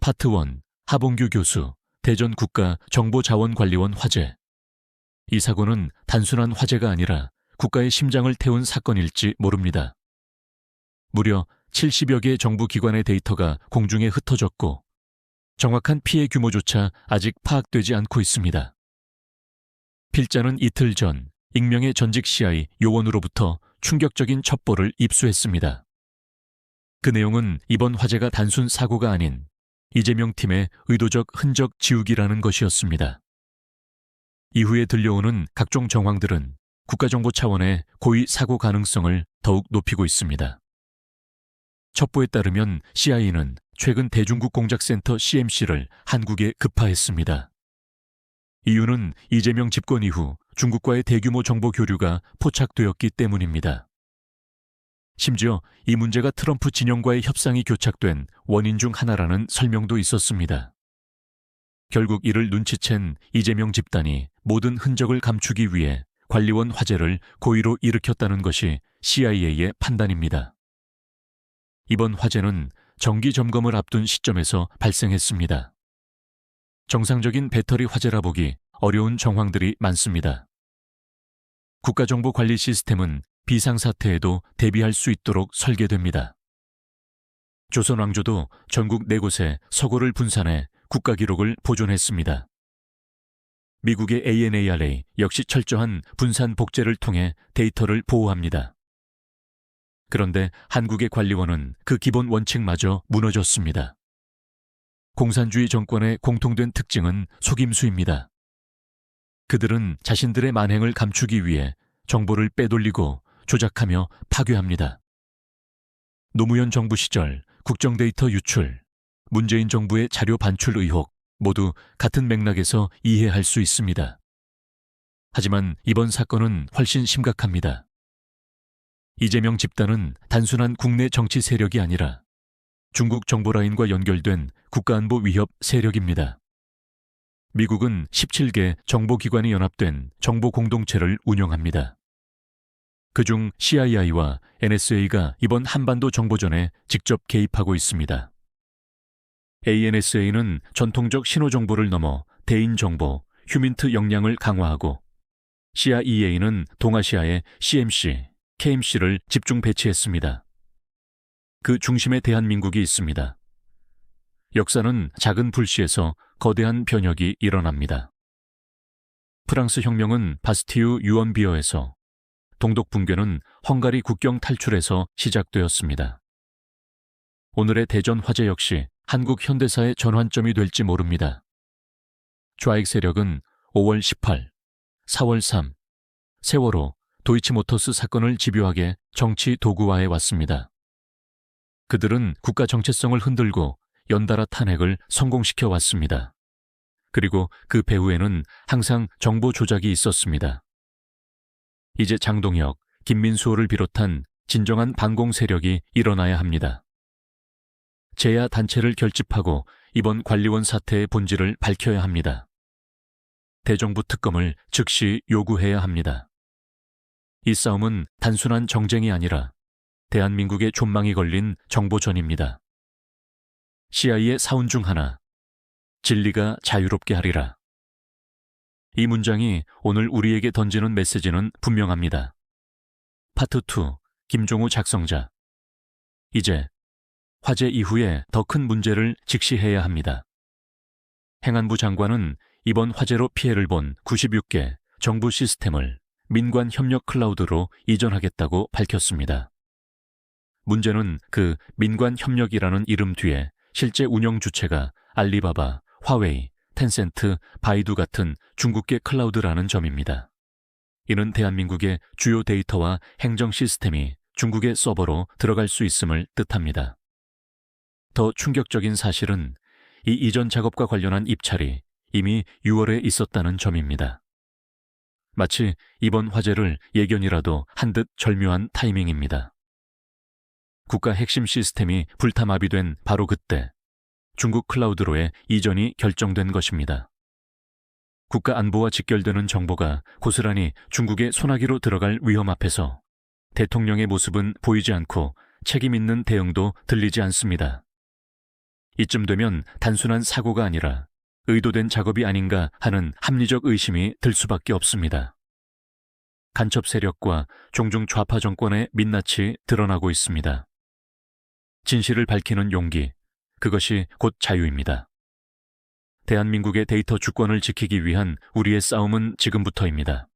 파트 1. 하봉규 교수, 대전국가정보자원관리원 화재. 이 사고는 단순한 화재가 아니라 국가의 심장을 태운 사건일지 모릅니다. 무려 70여 개 정부 기관의 데이터가 공중에 흩어졌고 정확한 피해 규모조차 아직 파악되지 않고 있습니다. 필자는 이틀 전 익명의 전직 CIA 요원으로부터 충격적인 첩보를 입수했습니다. 그 내용은 이번 화재가 단순 사고가 아닌 이재명 팀의 의도적 흔적 지우기라는 것이었습니다. 이후에 들려오는 각종 정황들은 국가정보 차원의 고의 사고 가능성을 더욱 높이고 있습니다. 첩보에 따르면 CIA는 최근 대중국공작센터 CMC를 한국에 급파했습니다. 이유는 이재명 집권 이후 중국과의 대규모 정보 교류가 포착되었기 때문입니다. 심지어 이 문제가 트럼프 진영과의 협상이 교착된 원인 중 하나라는 설명도 있었습니다. 결국 이를 눈치챈 이재명 집단이 모든 흔적을 감추기 위해 관리원 화재를 고의로 일으켰다는 것이 CIA의 판단입니다. 이번 화재는 정기 점검을 앞둔 시점에서 발생했습니다. 정상적인 배터리 화재라 보기 어려운 정황들이 많습니다. 국가정보관리 시스템은 비상사태에도 대비할 수 있도록 설계됩니다. 조선 왕조도 전국 4곳에 서고를 분산해 국가기록을 보존했습니다. 미국의 ANARA 역시 철저한 분산 복제를 통해 데이터를 보호합니다. 그런데 한국의 관리원은 그 기본 원칙마저 무너졌습니다. 공산주의 정권의 공통된 특징은 속임수입니다. 그들은 자신들의 만행을 감추기 위해 정보를 빼돌리고 조작하며 파괴합니다. 노무현 정부 시절 국정데이터 유출, 문재인 정부의 자료 반출 의혹 모두 같은 맥락에서 이해할 수 있습니다. 하지만 이번 사건은 훨씬 심각합니다. 이재명 집단은 단순한 국내 정치 세력이 아니라 중국 정보라인과 연결된 국가안보 위협 세력입니다. 미국은 17개 정보기관이 연합된 정보공동체를 운영합니다. 그중 CIA와 NSA가 이번 한반도 정보전에 직접 개입하고 있습니다. ANSA는 전통적 신호정보를 넘어 대인정보, 휴민트 역량을 강화하고 CIA는 동아시아에 CMC, KMC를 집중 배치했습니다. 그 중심에 대한민국이 있습니다. 역사는 작은 불씨에서 거대한 변혁이 일어납니다. 프랑스 혁명은 바스티유 유언비어에서, 동독 붕괴는 헝가리 국경 탈출에서 시작되었습니다. 오늘의 대전 화재 역시 한국 현대사의 전환점이 될지 모릅니다. 좌익 세력은 5월 18, 4월 3, 세월호, 도이치모터스 사건을 집요하게 정치 도구화해 왔습니다. 그들은 국가 정체성을 흔들고 연달아 탄핵을 성공시켜 왔습니다. 그리고 그 배후에는 항상 정보 조작이 있었습니다. 이제 장동혁, 김민수호를 비롯한 진정한 반공 세력이 일어나야 합니다. 제야 단체를 결집하고 이번 관리원 사태의 본질을 밝혀야 합니다. 대정부 특검을 즉시 요구해야 합니다. 이 싸움은 단순한 정쟁이 아니라 대한민국의 존망이 걸린 정보전입니다. CIA의 사운 중 하나, 진리가 자유롭게 하리라. 이 문장이 오늘 우리에게 던지는 메시지는 분명합니다. 파트 2, 김종우 작성자. 이제 화재 이후에 더 큰 문제를 직시해야 합니다. 행안부 장관은 이번 화재로 피해를 본 96개 정부 시스템을 민관 협력 클라우드로 이전하겠다고 밝혔습니다. 문제는 그 민관 협력이라는 이름 뒤에 실제 운영 주체가 알리바바, 화웨이, 텐센트, 바이두 같은 중국계 클라우드라는 점입니다. 이는 대한민국의 주요 데이터와 행정 시스템이 중국의 서버로 들어갈 수 있음을 뜻합니다. 더 충격적인 사실은 이 이전 작업과 관련한 입찰이 이미 6월에 있었다는 점입니다. 마치 이번 화재를 예견이라도 한 듯 절묘한 타이밍입니다. 국가 핵심 시스템이 불타마비된 바로 그때 중국 클라우드로의 이전이 결정된 것입니다. 국가 안보와 직결되는 정보가 고스란히 중국의 소나기로 들어갈 위험 앞에서 대통령의 모습은 보이지 않고 책임 있는 대응도 들리지 않습니다. 이쯤 되면 단순한 사고가 아니라 의도된 작업이 아닌가 하는 합리적 의심이 들 수밖에 없습니다. 간첩 세력과 종중 좌파 정권의 민낯이 드러나고 있습니다. 진실을 밝히는 용기, 그것이 곧 자유입니다. 대한민국의 데이터 주권을 지키기 위한 우리의 싸움은 지금부터입니다.